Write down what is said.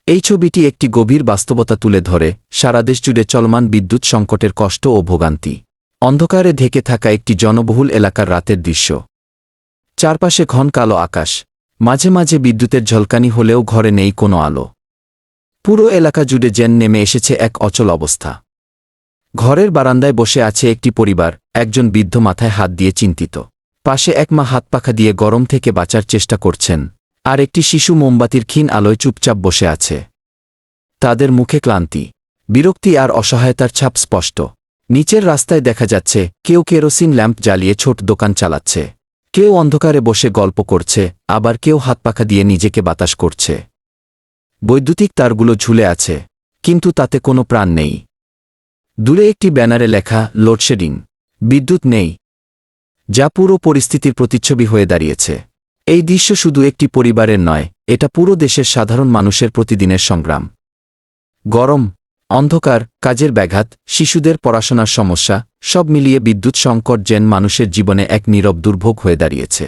এই ছবিটি একটি গভীর বাস্তবতা তুলে ধরে, সারা দেশ জুড়ে চলমান বিদ্যুৎ সংকটের কষ্ট ও ভোগান্তি। অন্ধকারে ঢেকে থাকা একটি জনবহুল এলাকার রাতের দৃশ্য। চারপাশে ঘন কালো আকাশ, মাঝে মাঝে বিদ্যুতের ঝলকানি হলেও ঘরে নেই কোনো আলো। পুরো এলাকা জুড়ে যেন নেমে এসেছে এক অচল অবস্থা। ঘরের বারান্দায় বসে আছে একটি পরিবার, একজন বৃদ্ধ মাথায় হাত দিয়ে চিন্তিত। পাশে এক মা হাত পাখা দিয়ে গরম থেকে বাঁচার চেষ্টা করছেন, আর একটি শিশু মোমবাতির ক্ষীণ আলোয় চুপচাপ বসে আছে। তাদের মুখে ক্লান্তি, বিরক্তি আর অসহায়তার ছাপ স্পষ্ট। নিচের রাস্তায় দেখা যাচ্ছে কেউ কেরোসিন ল্যাম্প জ্বালিয়ে ছোট দোকান চালাচ্ছে, কেউ অন্ধকারে বসে গল্প করছে, আবার কেউ হাত পাখা দিয়ে নিজেকে বাতাস করছে। বৈদ্যুতিক তারগুলো ঝুলে আছে, কিন্তু তাতে কোনো প্রাণ নেই। দূরে একটি ব্যানারে লেখা লোডশেডিং, বিদ্যুৎ নেই, যা পুরো পরিস্থিতির প্রতিচ্ছবি হয়ে দাঁড়িয়েছে। এই দৃশ্য শুধু একটি পরিবারের নয়, এটা পুরো দেশের সাধারণ মানুষের প্রতিদিনের সংগ্রাম। গরম, অন্ধকার, কাজের ব্যাঘাত, শিশুদের পড়াশোনার সমস্যা, সব মিলিয়ে বিদ্যুৎ সংকট যেন মানুষের জীবনে এক নীরব দুর্ভোগ হয়ে দাঁড়িয়েছে।